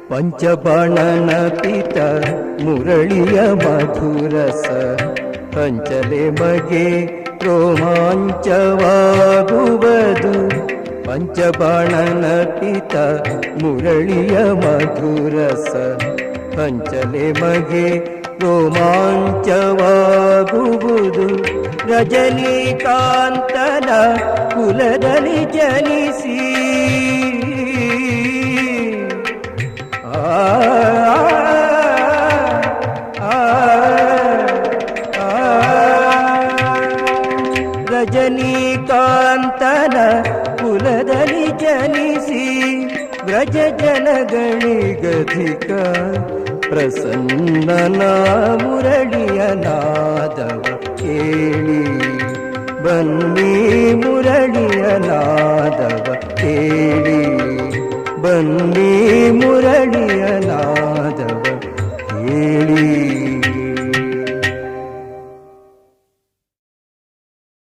ಪಂಚಬಾಣನ ಪಿತ ಮುರಳಿಯ ಮಧುರಸ ಹಂಚಲೆ ಮಗೆ ರೋಮಾಂಚವಾಗುವುದು. ಪಂಚಬಾಣನ ಪಿತ ಮುರಳಿಯ ಮಧುರಸ ಹಂಚಲೆ ಮಗೆ ರೋಮಾಂಚವಾಗುವುದು. ರಜನೀಕಾಂತನ ಕುಲದಲ್ಲಿ ಜನಿಸಿ ರಜನೀಕಾಂತನ ಕುಲದಲ್ಲಿ ಜನಿಸಿ ವ್ರಜ ಜನಗಳಿಗಧಿಕ ಪ್ರಸನ್ನನ ಮುರಳಿಯ ನಾದವ ಕೇಳಿ ಬನ್ನಿ ಮುರಳಿಯ ನಾದವ ಕೇಳಿ ಬನ್ನಿ ಮುರಳಿಯ ನಾದವ ಕೇಳಿ.